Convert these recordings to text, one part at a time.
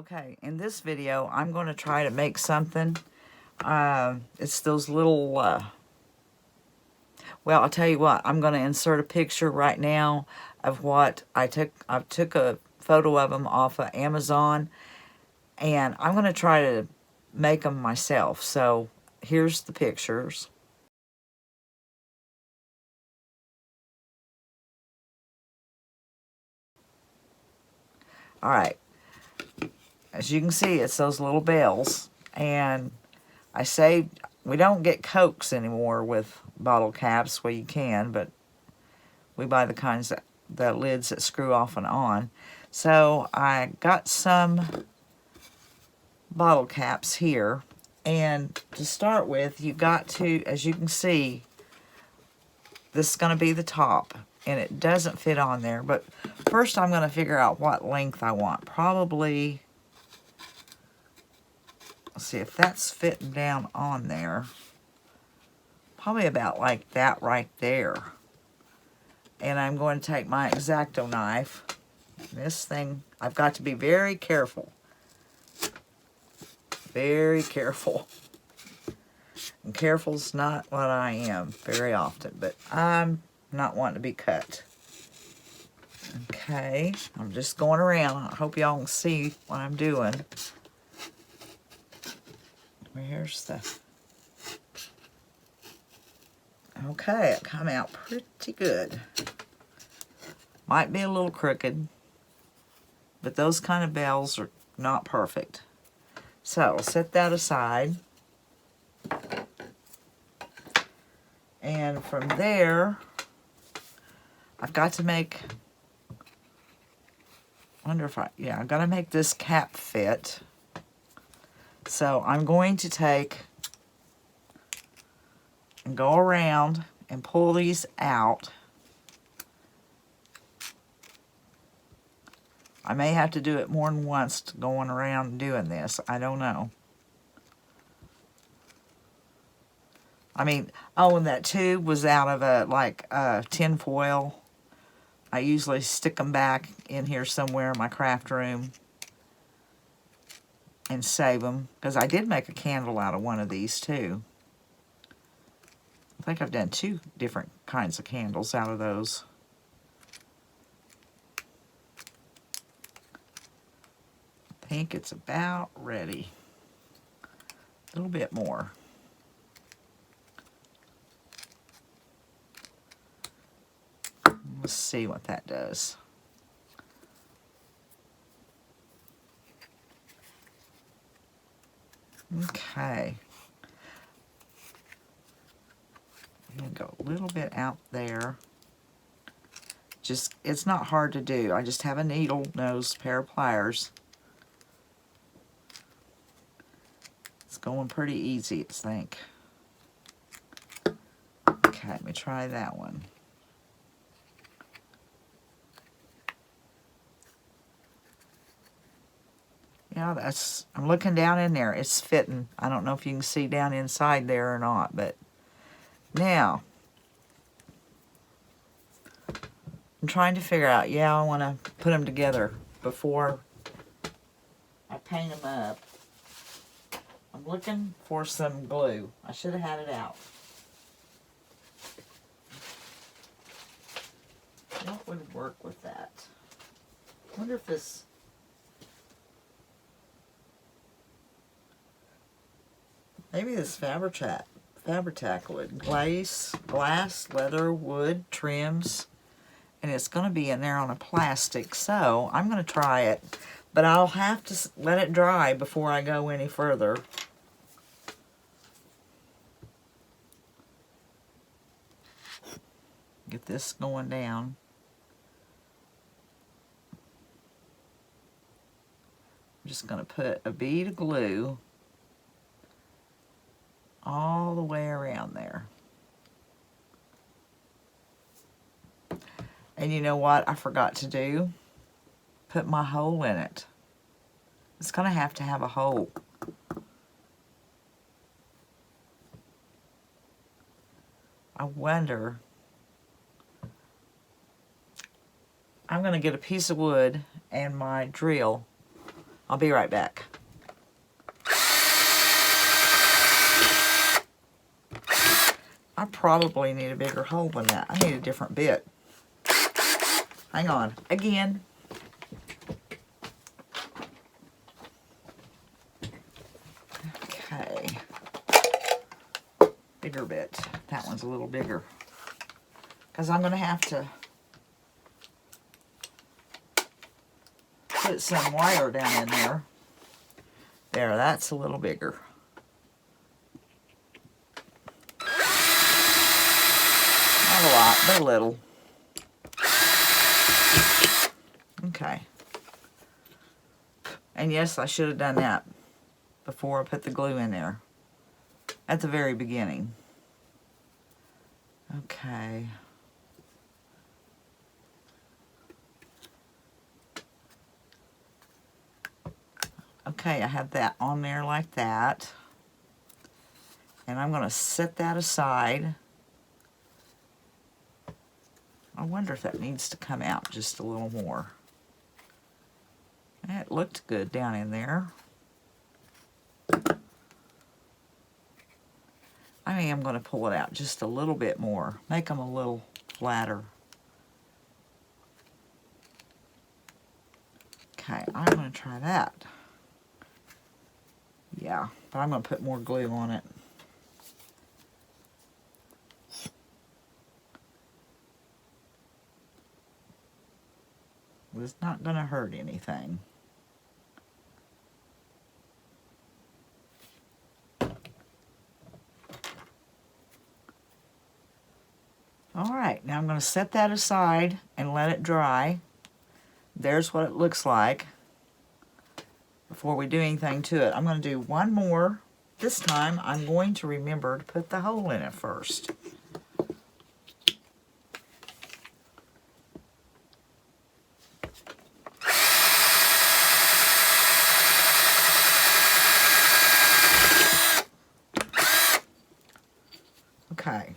Okay, in this video, I'm going to try to make something. It's those little, well, I'll tell you what, I'm going to insert a picture right now of what I took. I took a photo of them off of Amazon, and I'm going to try to make them myself. So here's the pictures. All right. As you can see, it's those little bells, and I saved, we don't get Cokes anymore with bottle caps. Well, you can, but we buy the kinds that, the lids that screw off and on. So I got some bottle caps here, and to start with, you got to, as you can see, this is going to be the top, and it doesn't fit on there, but first I'm going to figure out what length I want. Probably, let's see if that's fitting down on there. Probably about like that right there. And I'm going to take my X-Acto knife. This thing, I've got to be very careful. Very careful. And careful's not what I am very often, but I'm not wanting to be cut. Okay, I'm just going around. I hope y'all can see what I'm doing. Here's the... Okay, it come out pretty good. Might be a little crooked, but those kind of bells are not perfect. So I'll set that aside. And from there, I've got to make, wonder if I've got to make this cap fit. So I'm going to take and go around and pull these out. I may have to do it more than once going around and doing this. I don't know. I mean, oh, and that tube was out of a tin foil. I usually stick them back in here somewhere in my craft room and save them, because I did make a candle out of one of these too. I think I've done 2 different kinds of candles out of those. I think it's about ready. A little bit more. Let's see what that does. Okay. I'm going to go a little bit out there. Just, it's not hard to do. I just have a needle nose pair of pliers. It's going pretty easy, I think. Okay, let me try that one. Yeah, that's, I'm looking down in there. It's fitting. I don't know if you can see down inside there or not, but now I'm trying to figure out, yeah, I want to put them together before I paint them up. I'm looking for some glue. I should have had it out. What would work with that? I wonder if this... Maybe this Fabri-Tac wood. Glass, leather, wood, trims. And it's going to be in there on a plastic. So I'm going to try it. But I'll have to let it dry before I go any further. Get this going down. I'm just going to put a bead of glue all the way around there. And you know what I forgot to do? Put my hole in it. It's going to have a hole. I wonder... I'm going to get a piece of wood and my drill. I'll be right back. I probably need a bigger hole than that. I need a different bit. Hang on. Again. Okay. Bigger bit. That one's a little bigger. Because I'm going to have to put some wire down in there. There, that's a little bigger. Not a lot, but a little. Okay. And yes, I should have done that before I put the glue in there. At the very beginning. Okay. Okay, I have that on there like that. And I'm going to set that aside. I wonder if that needs to come out just a little more. It looked good down in there. I am going to pull it out just a little bit more. Make them a little flatter. Okay, I'm going to try that. Yeah, but I'm going to put more glue on it. It's not going to hurt anything. Alright, now I'm going to set that aside and let it dry. There's what it looks like before we do anything to it. I'm going to do one more. This time I'm going to remember to put the hole in it first. Okay.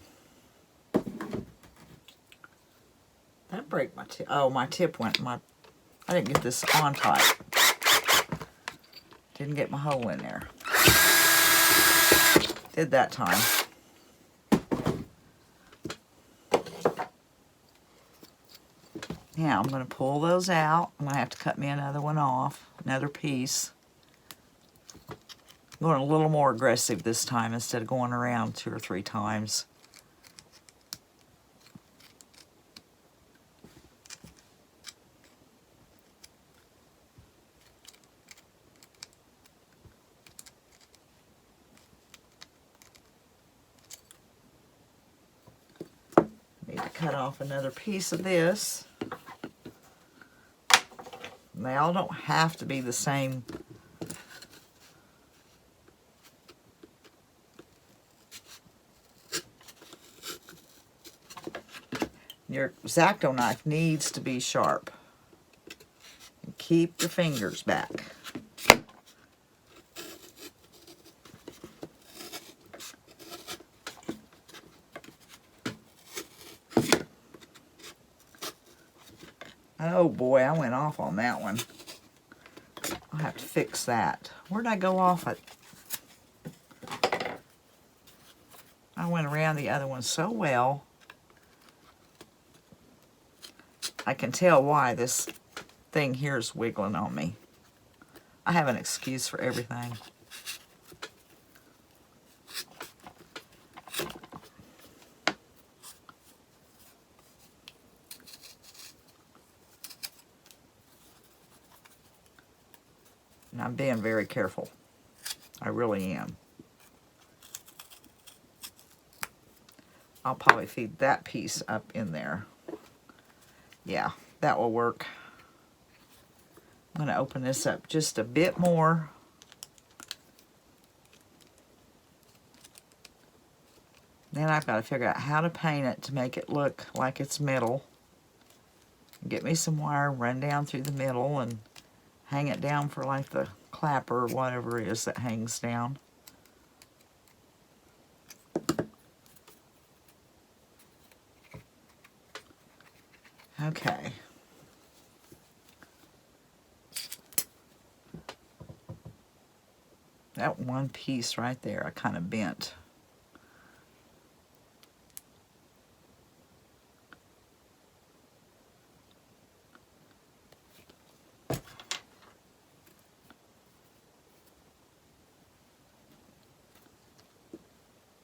That break my tip. Oh, my tip went. I didn't get this on tight. Didn't get my hole in there. Did that time. Now I'm going to pull those out. I'm going to have to cut me another one off, another piece. I'm going a little more aggressive this time instead of going around 2 or 3 times. Need to cut off another piece of this. And they all don't have to be the same. Your X-Acto knife needs to be sharp. And keep your fingers back. Oh boy, I went off on that one. I'll have to fix that. Where'd I go off at? I went around the other one so well. I can tell why this thing here is wiggling on me. I have an excuse for everything. And I'm being very careful. I really am. I'll probably feed that piece up in there. Yeah, that will work. I'm going to open this up just a bit more. Then I've got to figure out how to paint it to make it look like it's metal. Get me some wire, run down through the middle, and hang it down for like the clapper or whatever it is that hangs down. Okay. one piece right there I kind of bent.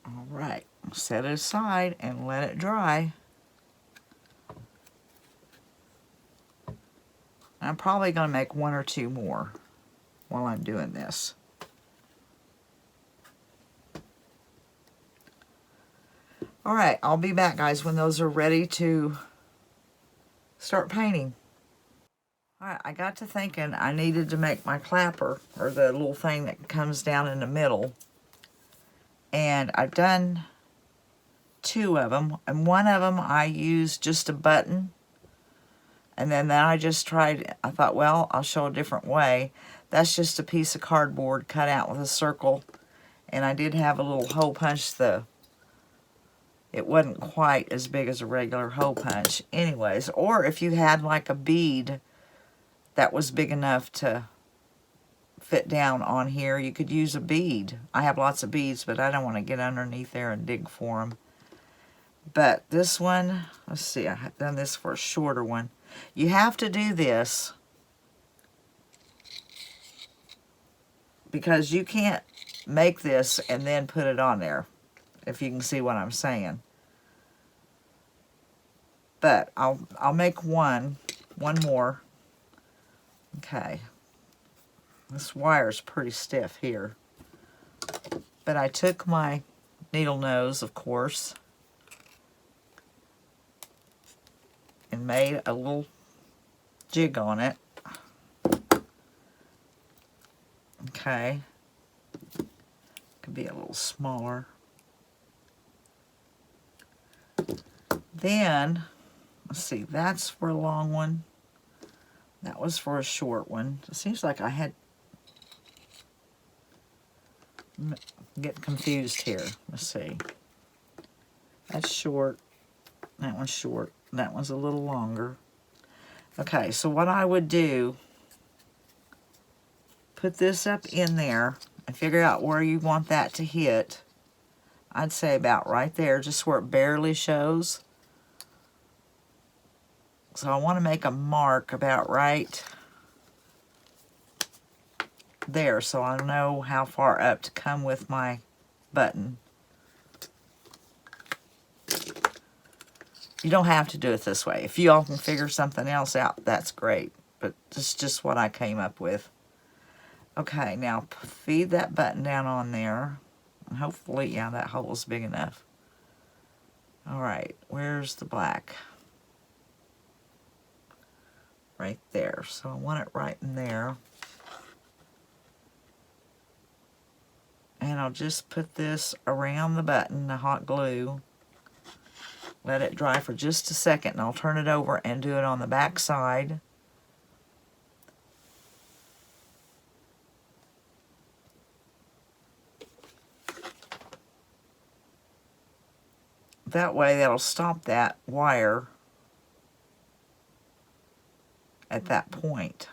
All right, set it aside and let it dry. I'm probably going to make one or two more while I'm doing this. All right, I'll be back, guys, when those are ready to start painting. All right, I got to thinking I needed to make my clapper, or the little thing that comes down in the middle. And I've done two of them, and one of them I used just a button. And then I just tried, I thought, well, I'll show a different way. That's just a piece of cardboard cut out with a circle. And I did have a little hole punch. It wasn't quite as big as a regular hole punch. Anyways, or if you had like a bead that was big enough to fit down on here, you could use a bead. I have lots of beads, but I don't want to get underneath there and dig for them. But this one, let's see, I've done this for a shorter one. You have to do this because you can't make this and then put it on there, if you can see what I'm saying. But I'll make one more. Okay. This wire's pretty stiff here. But I took my needle nose, of course, and made a little jig on it. Okay. Could be a little smaller. Then, let's see, that's for a long one. That was for a short one. It seems like I had get confused here. Let's see. That's short. That one's short. That one's a little longer. Okay, so what I would do, put this up in there and figure out where you want that to hit. I'd say about right there, just where it barely shows. So I want to make a mark about right there so I know how far up to come with my button. You don't have to do it this way. If you all can figure something else out, that's great. But it's just what I came up with. Okay, now feed that button down on there. And hopefully, yeah, that hole is big enough. All right, where's the black? Right there. So I want it right in there. And I'll just put this around the button, the hot glue. Let it dry for just a second, and I'll turn it over and do it on the back side. That way, that'll stop that wire at that point.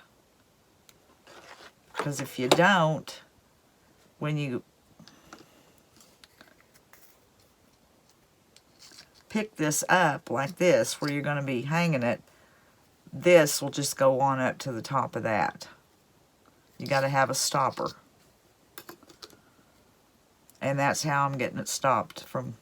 Because if you don't, when you pick this up like this, where you're going to be hanging it, this will just go on up to the top of that. You got to have a stopper. And that's how I'm getting it stopped from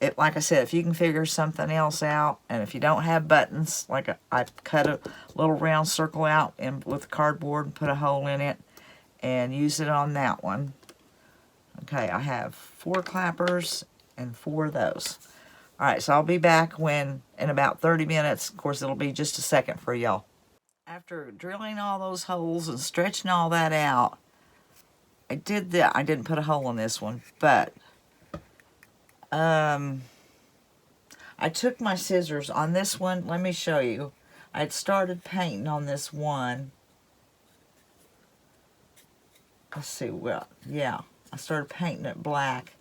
it. Like I said, if you can figure something else out, and if you don't have buttons, like I cut a little round circle out with cardboard and put a hole in it and use it on that one. Okay, I have 4 clappers and 4 of those. All right, so I'll be back in about 30 minutes. Of course, it'll be just a second for y'all. After drilling all those holes and stretching all that out, I didn't put a hole in this one, but I took my scissors on this one. Let me show you. I had started painting on this one. Let's see, well, yeah, I started painting it black,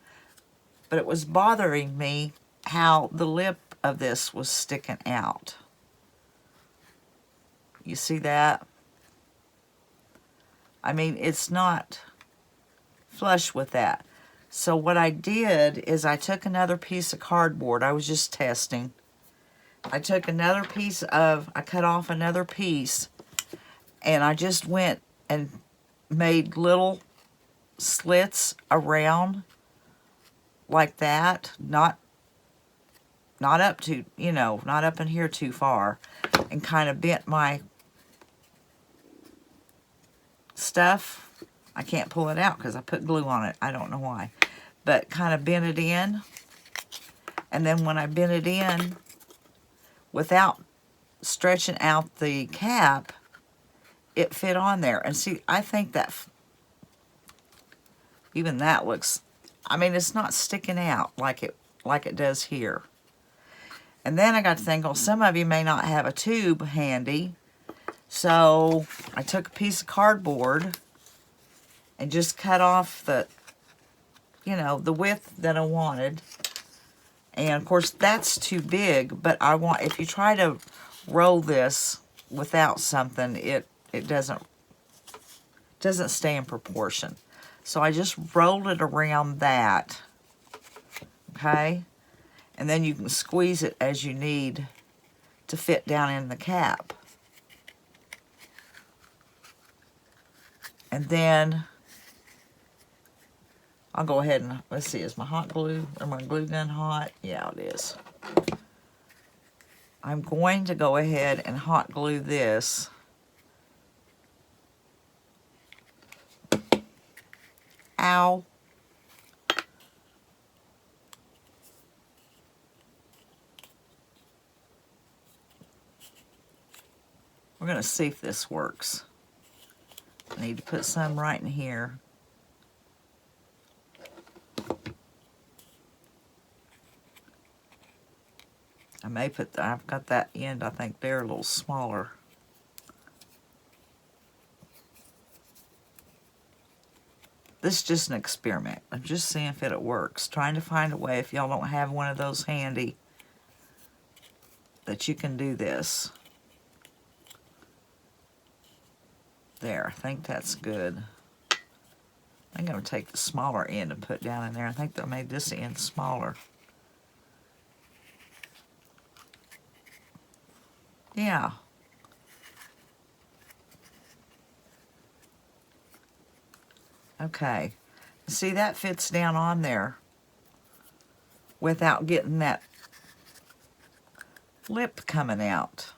but it was bothering me how the lip of this was sticking out. You see that? I mean, it's not flush with that. So what I did is I took another piece of cardboard. I was just testing. I took another piece of, I cut off another piece, and I just went and made little slits around like that, not up to, you know, not up in here too far, and kind of bent my stuff. I can't pull it out because I put glue on it. I don't know why. But kind of bent it in. And then when I bent it in, without stretching out the cap, it fit on there. And see, I think that even that looks, I mean, it's not sticking out like it does here. And then I got to think, well, some of you may not have a tube handy. So I took a piece of cardboard and just cut off the, you know, the width that I wanted. And of course that's too big, but I want, if you try to roll this without something, it doesn't stay in proportion. So I just rolled it around that, okay? And then you can squeeze it as you need to fit down in the cap. And then I'll go ahead and, let's see, is my hot glue, or my glue gun hot? Yeah, it is. I'm going to go ahead and hot glue this. Ow. We're going to see if this works. I need to put some right in here. I may put, I've got that end, I think they're a little smaller. This is just an experiment. I'm just seeing if it works. Trying to find a way, if y'all don't have one of those handy, that you can do this. There, I think that's good. I'm going to take the smaller end and put down in there. I think they made this end smaller. Yeah. Okay. See, that fits down on there without getting that lip coming out,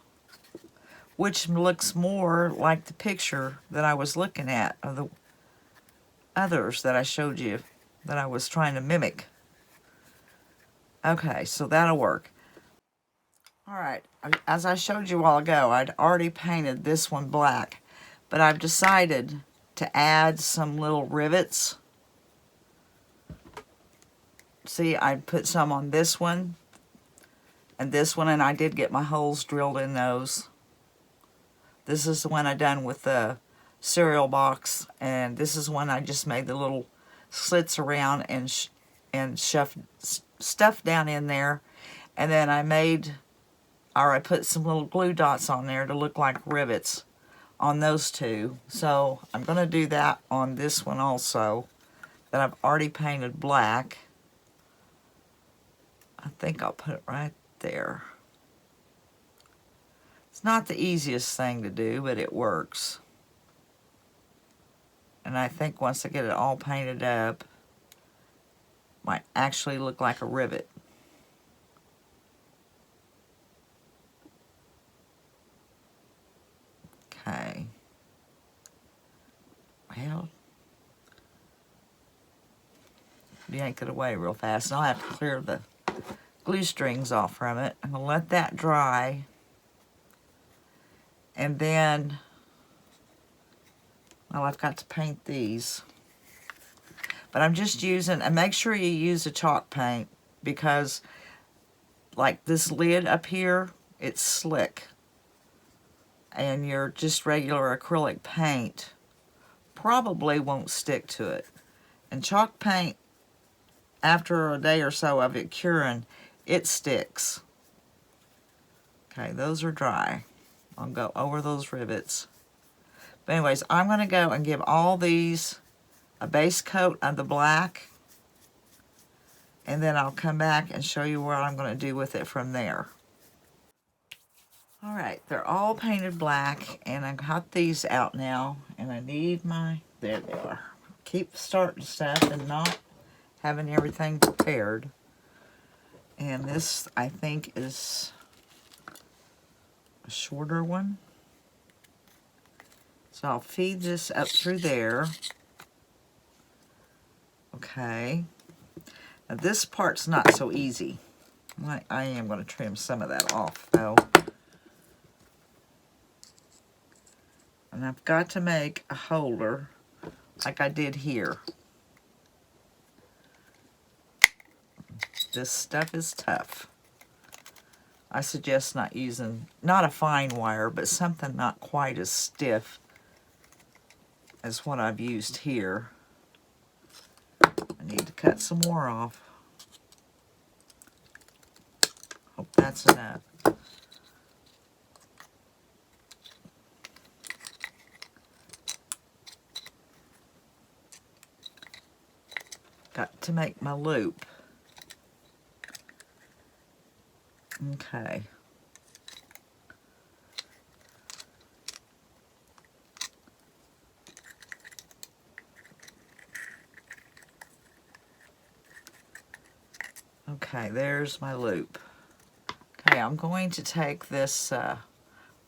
which looks more like the picture that I was looking at of the others that I showed you that I was trying to mimic. Okay, so that'll work. All right, as I showed you a while ago, I'd already painted this one black, but I've decided to add some little rivets. See, I put some on this one and this one, and I did get my holes drilled in those. This is the one I done with the cereal box, and this is one I just made the little slits around and shoved stuff down in there. And then I put some little glue dots on there to look like rivets on those two. So I'm going to do that on this one also that I've already painted black. I think I'll put it right there. It's not the easiest thing to do, but it works. And I think once I get it all painted up, it might actually look like a rivet. Okay. Well, yank it away real fast. And I'll have to clear the glue strings off from it. I'm going to let that dry. And then, well, I've got to paint these. But I'm just using, and make sure you use a chalk paint, because like this lid up here, it's slick. And your just regular acrylic paint probably won't stick to it. And chalk paint, after a day or so of it curing, it sticks. Okay, those are dry. I'll go over those rivets. But anyways, I'm going to go and give all these a base coat of the black, and then I'll come back and show you what I'm going to do with it from there. Alright, they're all painted black, and I got these out now, and I need my, there they are. Keep starting stuff and not having everything prepared. And this, I think, is a shorter one. So I'll feed this up through there. Okay. Now this part's not so easy. I am going to trim some of that off, though. And I've got to make a holder like I did here. This stuff is tough. I suggest not using, not a fine wire, but something not quite as stiff as what I've used here. I need to cut some more off. Hope that's enough. Got to make my loop. Okay. Okay, there's my loop. Okay, I'm going to take this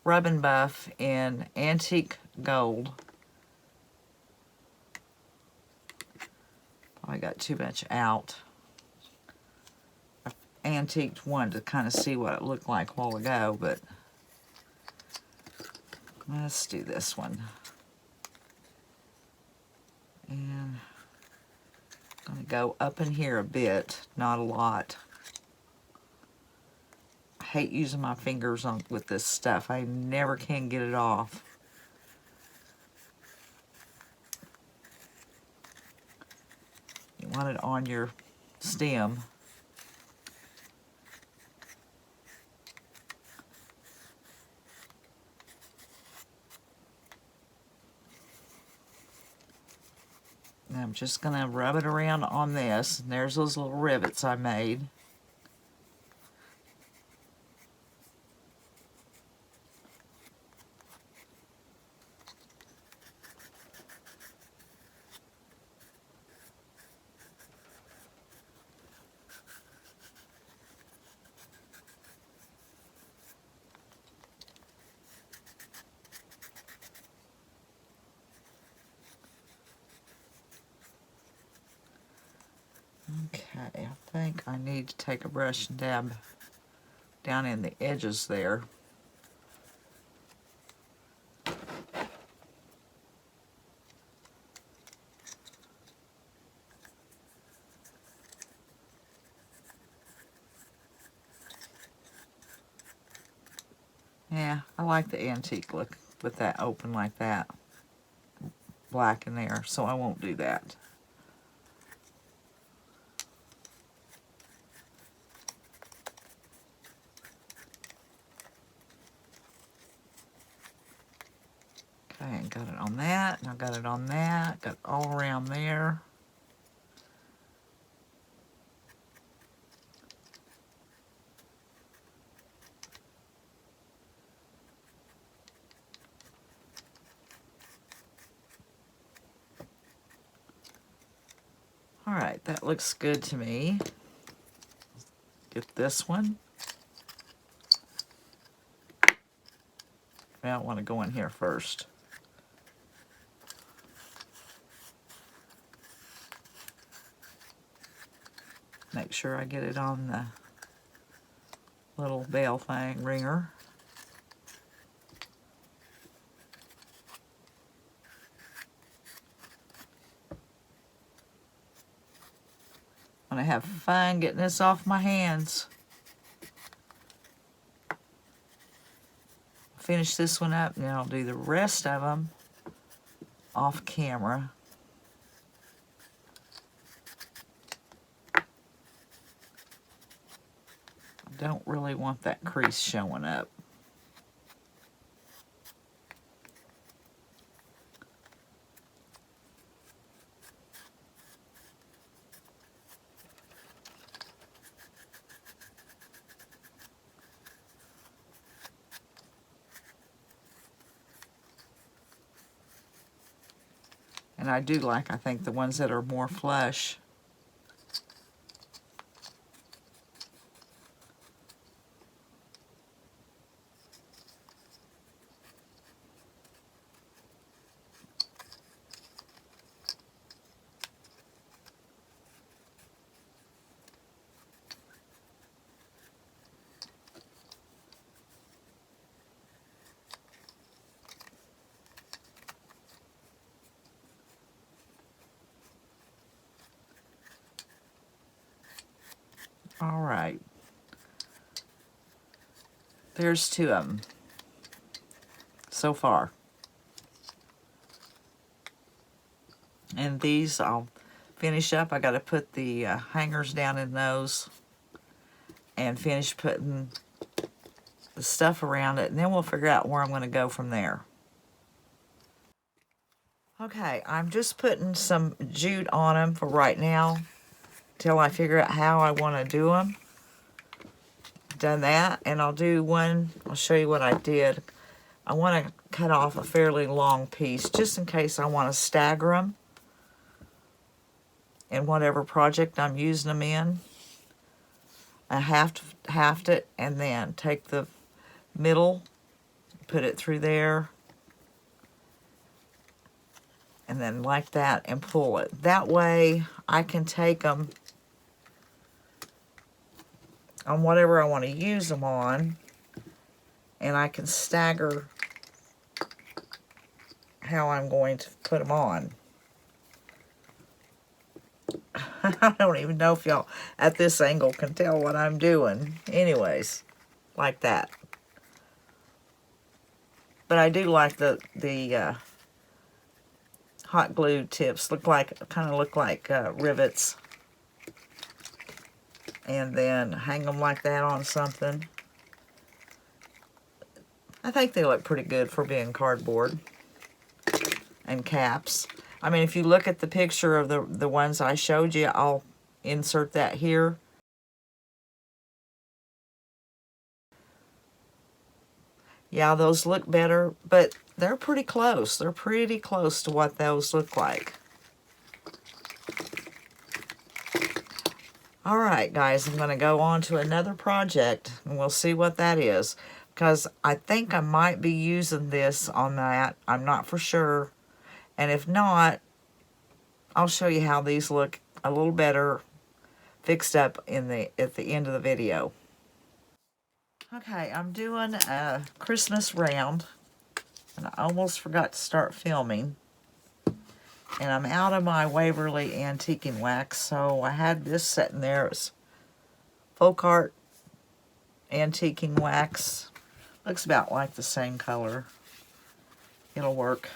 rub and buff in antique gold. I got too much out. I antiqued one to kind of see what it looked like a while ago, but let's do this one. And I'm going to go up in here a bit, not a lot. I hate using my fingers with this stuff. I never can get it off. You want it on your stem. And I'm just going to rub it around on this. And there's those little rivets I made. Okay, I think I need to take a brush and dab down in the edges there. Yeah, I like the antique look with that open like that. Black in there, so I won't do that. Okay, got it on that, and I got it on that, got it all around there. Alright, that looks good to me. Get this one. I don't want to go in here first. Make sure I get it on the little bell thing, ringer. I'm gonna have fun getting this off my hands. Finish this one up, and then I'll do the rest of them off camera. I don't really want that crease showing up. And I do like, I think, the ones that are more flush. All right. There's 2 of them so far. And these I'll finish up. I got to put the hangers down in those and finish putting the stuff around it, and then we'll figure out where I'm going to go from there. Okay, I'm just putting some jute on them for right now till I figure out how I want to do them. Done that, and I'll do one. I'll show you what I did. I want to cut off a fairly long piece just in case I want to stagger them in whatever project I'm using them in. I halved it, and then take the middle, put it through there, and then like that, and pull it. That way I can take them on whatever I want to use them on, and I can stagger how I'm going to put them on. I don't even know if y'all at this angle can tell what I'm doing. Anyways, like that. But I do like the hot glue tips. Kind of look like rivets. And then hang them like that on something. I think they look pretty good for being cardboard and caps. I mean, if you look at the picture of the ones I showed you, I'll insert that here. Yeah, those look better, but they're pretty close. They're pretty close to what those look like. All right, guys, I'm going to go on to another project, and we'll see what that is. Because I think I might be using this on that. I'm not for sure. And if not, I'll show you how these look a little better fixed up at the end of the video. Okay, I'm doing a Christmas round, and I almost forgot to start filming. And I'm out of my Waverly antiquing wax, so I had this sitting there. It's folk art antiquing wax. Looks about like the same color. It'll work.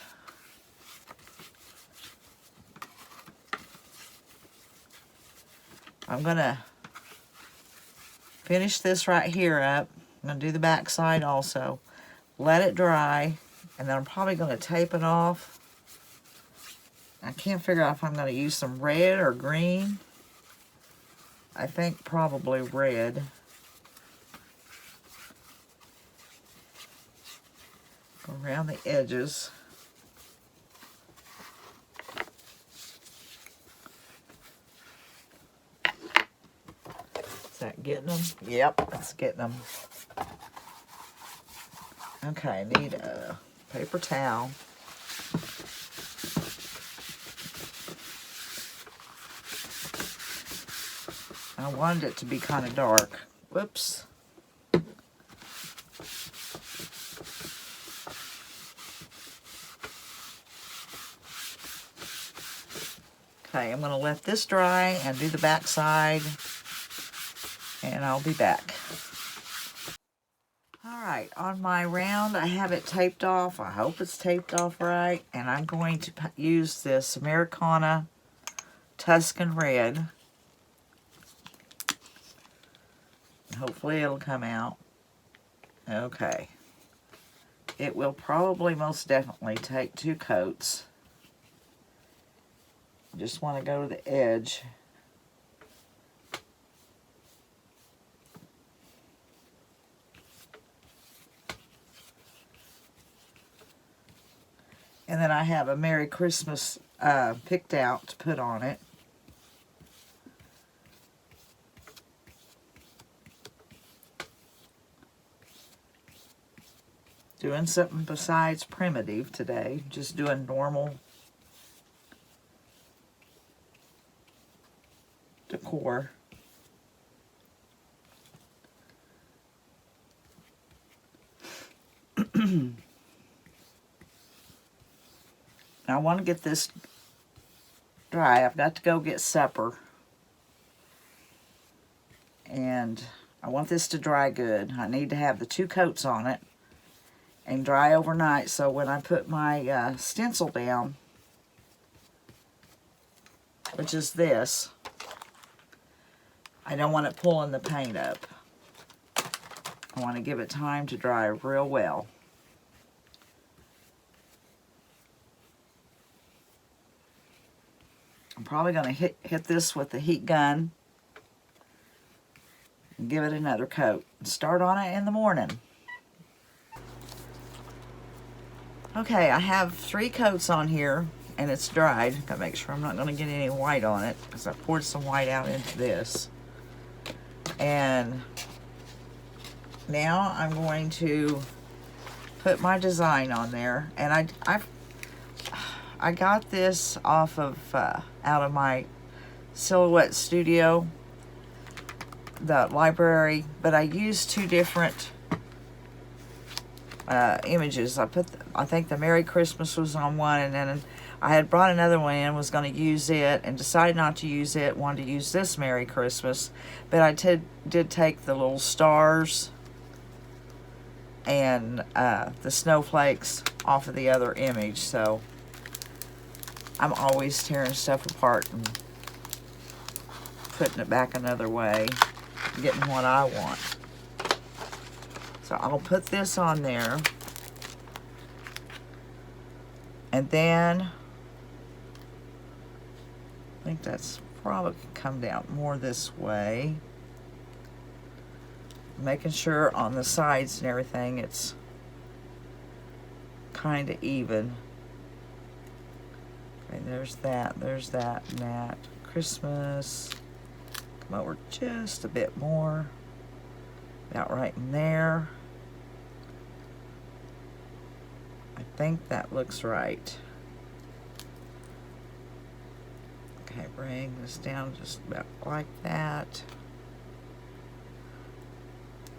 I'm gonna finish this right here up. I'm gonna do the back side also. Let it dry, and then I'm probably gonna tape it off. I can't figure out if I'm gonna use some red or green. I think probably red. Go around the edges. Is that getting them? Yep, that's getting them. Okay, I need a paper towel. I wanted it to be kind of dark. Whoops. Okay, I'm going to let this dry and do the back side, and I'll be back. Alright, on my round, I have it taped off. I hope it's taped off right, and I'm going to use this Americana Tuscan Red. Hopefully it'll come out. Okay. It will probably most definitely take 2 coats. Just want to go to the edge. And then I have a Merry Christmas picked out to put on it. Doing something besides primitive today, just doing normal decor. I want to get this dry. I've got to go get supper. And I want this to dry good. I need to have the 2 coats on it and dry overnight, so when I put my stencil down, which is this, I don't want it pulling the paint up. I want to give it time to dry real well. I'm probably going to hit this with the heat gun and give it another coat. Start on it in the morning. Okay, I have 3 coats on here and it's dried. Gotta make sure I'm not going to get any white on it because I poured some white out into this. And now I'm going to put my design on there. And I got this off of out of my Silhouette Studio, the library, but I used 2 different images. I think the Merry Christmas was on one, and then I had brought another one in, was going to use it, and decided not to use it, wanted to use this Merry Christmas, but I did take the little stars and the snowflakes off of the other image, so I'm always tearing stuff apart and putting it back another way, getting what I want. So I'll put this on there, and then I think that's probably come down more this way, making sure on the sides and everything it's kind of even. Okay, there's that, and that. Christmas. Come over just a bit more. About right in there. I think that looks right. Okay, bring this down just about like that.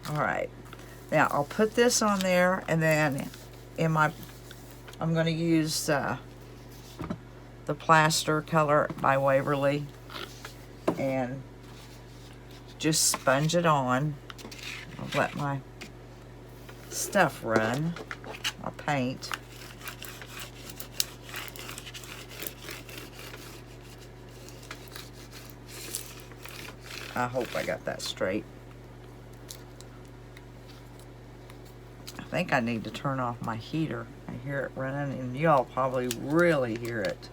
Alright. Now, I'll put this on there, and then I'm going to use the plaster color by Waverly and just sponge it on. I'll let my stuff run, my paint. I hope I got that straight. I think I need to turn off my heater. I hear it running, and y'all probably really hear it.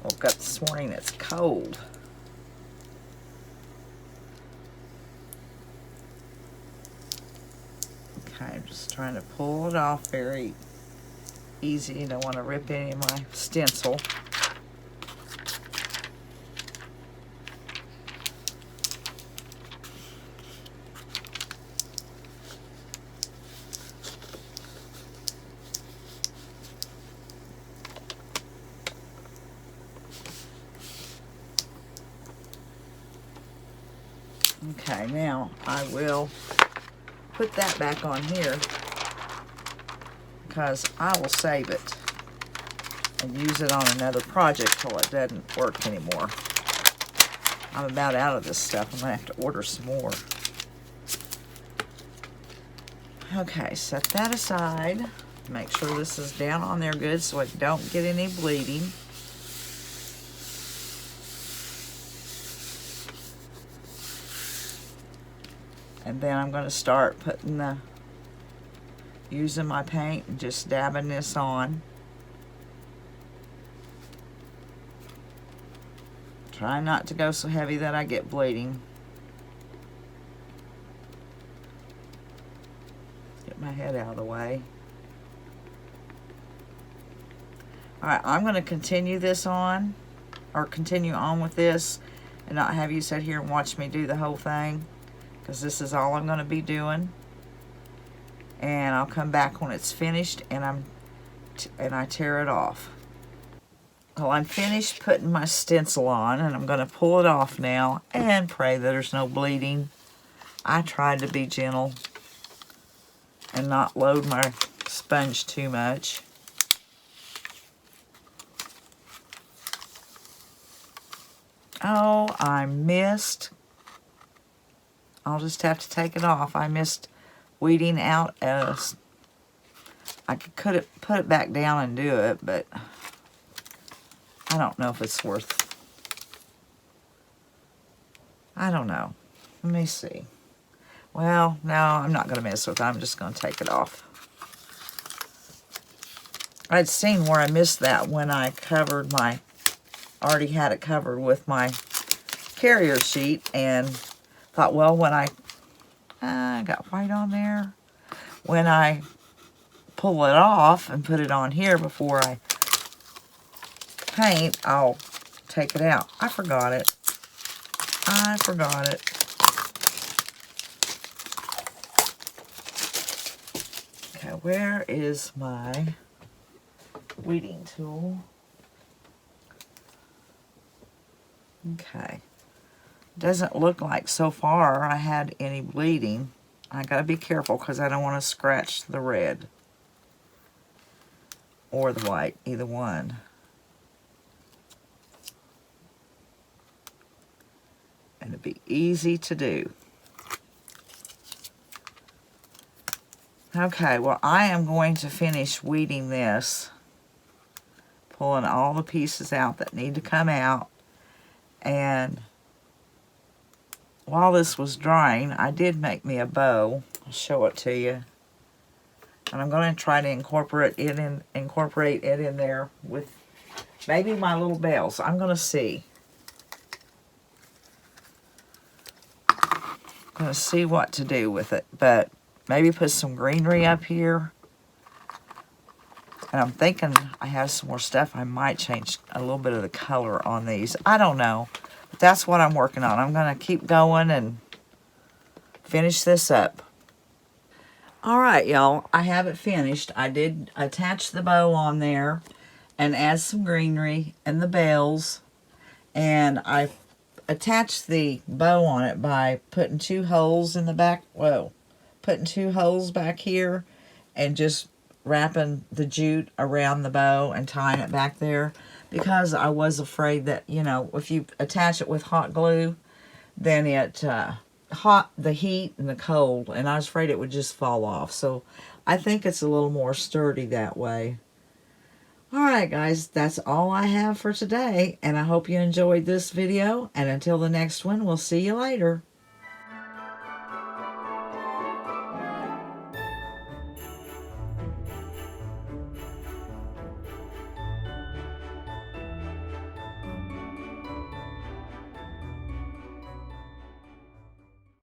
Woke up this morning, it's cold. Okay, I'm just trying to pull it off very easy. You don't want to rip any of my stencil. Okay, now I will put that back on here because I will save it and use it on another project till it doesn't work anymore. I'm about out of this stuff. I'm going to have to order some more. Okay, set that aside. Make sure this is down on there good so it don't get any bleeding. And then I'm going to start putting using my paint and just dabbing this on. Try not to go so heavy that I get bleeding. Get my head out of the way. Alright, I'm going to continue this on, or continue on with this, and not have you sit here and watch me do the whole thing, because this is all I'm going to be doing. And I'll come back when it's finished and I tear it off. Well, I'm finished putting my stencil on, and I'm going to pull it off now and pray that there's no bleeding. I tried to be gentle and not load my sponge too much. Oh, I missed. I'll just have to take it off. I missed weeding out as I could put it back down and do it, but I don't know if it's worth. I don't know. Let me see. Well, no, I'm not going to mess with it. I'm just going to take it off. I'd seen where I missed that when I covered my, already had it covered with my carrier sheet, and thought, well, when I got white on there, when I pull it off and put it on here before I paint, I'll take it out. I forgot it. I forgot it. Okay, where is my weeding tool? Okay. Doesn't look like so far I had any bleeding. I gotta be careful because I don't want to scratch the red or the white, either one. And it'd be easy to do. Okay, well, I am going to finish weeding this, pulling all the pieces out that need to come out. And while this was drying, I did make me a bow. I'll show it to you. And I'm going to try to incorporate it in there with maybe my little bells. I'm going to see. I'm going to see what to do with it. But maybe put some greenery up here. And I'm thinking I have some more stuff. I might change a little bit of the color on these. I don't know. But that's what I'm working on. I'm going to keep going and finish this up. Alright, y'all. I have it finished. I did attach the bow on there and add some greenery and the bells. And I attached the bow on it by putting 2 holes in the back. Whoa. Putting 2 holes back here and just wrapping the jute around the bow and tying it back there, because I was afraid that, you know, if you attach it with hot glue, then it the heat and the cold, and I was afraid it would just fall off. So I think it's a little more sturdy that way. Alright guys, that's all I have for today, and I hope you enjoyed this video, and until the next one, we'll see you later.